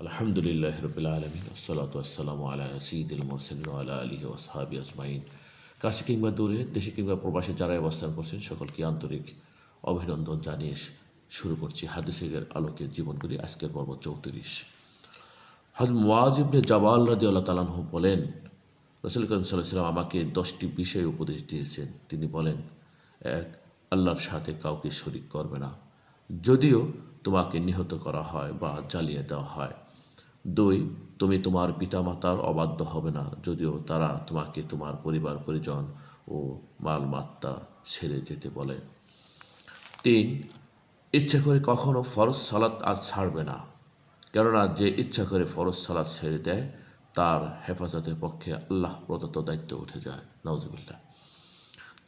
আলহামদুলিল্লাহ রবিল আলমিন আসসালাতু আসসালামু আলা সঈদুল মুরসালিন ওয়া আলা আলিহি ওয়া আসহাবি আজমাইন। কাছে কিংবা দূরে, দেশে কিংবা প্রবাসে যারা অবস্থান করছেন সকলকে আন্তরিক অভিনন্দন জানিয়ে শুরু করছি হাদিসের আলোকে জীবনগুলি। আজকের পর্ব 34। হযরত মুআয ইবনে জাবাল রাদিয়াল্লাহু তাআলা আনহু বলেন, রাসূল করিম সাল্লাল্লাহু আলাইহি ওয়াসাল্লাম আমাকে 10টি বিষয়ে উপদেশ দিয়েছেন। তিনি বলেন, 1. আল্লাহর সাথে কাউকে শরীক করবে না, যদিও তোমাকে নিহত করা হয় বা জ্বালিয়ে দেওয়া হয়। 2. তুমি তোমার পিতামাতার অবাধ্য হবে না, যদিও তারা তোমাকে তোমার পরিবার পরিজন ও মালমাত্তা ছেড়ে যেতে বলে। 3. ইচ্ছা করে কখনো ফরজ সালাত আজ ছাড়বে না, কেননা যে ইচ্ছা করে ফরজ সালাত ছেড়ে দেয় তার হেফাজতের পক্ষে আল্লাহ প্রদত্ত দায়িত্ব উঠে যায়। নাউজুবিল্লাহ।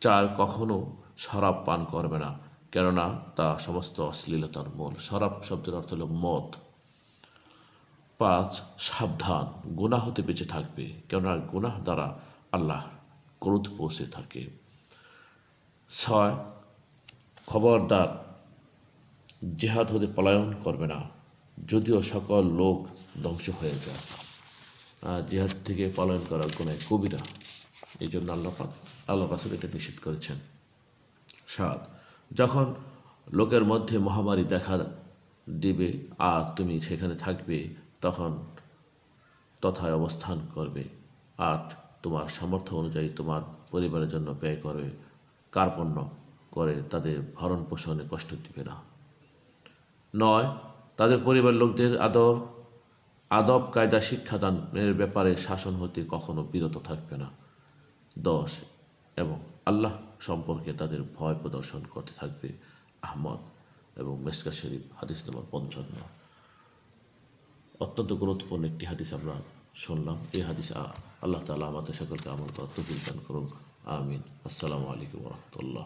4. কখনো শরাব পান করবে না, কেননা তা সমস্ত অশ্লীলতার মূল। শরাব শব্দের অর্থ হল মদ। 5. সাবধান, গুনাহ হতে বেঁচে থাকবে, কেননা গুনাহ দ্বারা আল্লাহ ক্রোধ পৌঁছে থাকে। 6. খবরদার, জিহাদ হতে পলায়ন করবে না, যদিও সকল লোক ধ্বংস হয়ে যায়। জিহাদ থেকে পলায়ন করা গুনাহ কবিরা, এই জন্য আল্লাহ রাসূল এটা নিষেধ করেছেন। 7. যখন লোকের মধ্যে মহামারী দেখা দিবে আর তুমি সেখানে থাকবে, তখন তথায় অবস্থান করবে। 8. তোমার সামর্থ্য অনুযায়ী তোমার পরিবারের জন্য ব্যয় করে কার্পণ্য করে তাদের ভরণ পোষণে কষ্ট দিবে না। 9. তাদের পরিবার লোকদের আদব কায়দা শিক্ষাদানের ব্যাপারে শাসন হতে কখনো বিরত থাকবে না। 10. এবং আল্লাহ সম্পর্কে তাদের ভয় প্রদর্শন করতে থাকবে। আহমদ এবং মেসকা শরীফ, হাদিস নম্বর 55। অত্যন্ত গুরুত্বপূর্ণ একটি হাদিস আমরা শুনলাম। এই হাদিস আল্লাহ তাআলা আমাদের সকলকে আমল করার তৌফিক দান করুন। আমিন। আসসালামু আলাইকুম ওয়া রাহমাতুল্লাহ।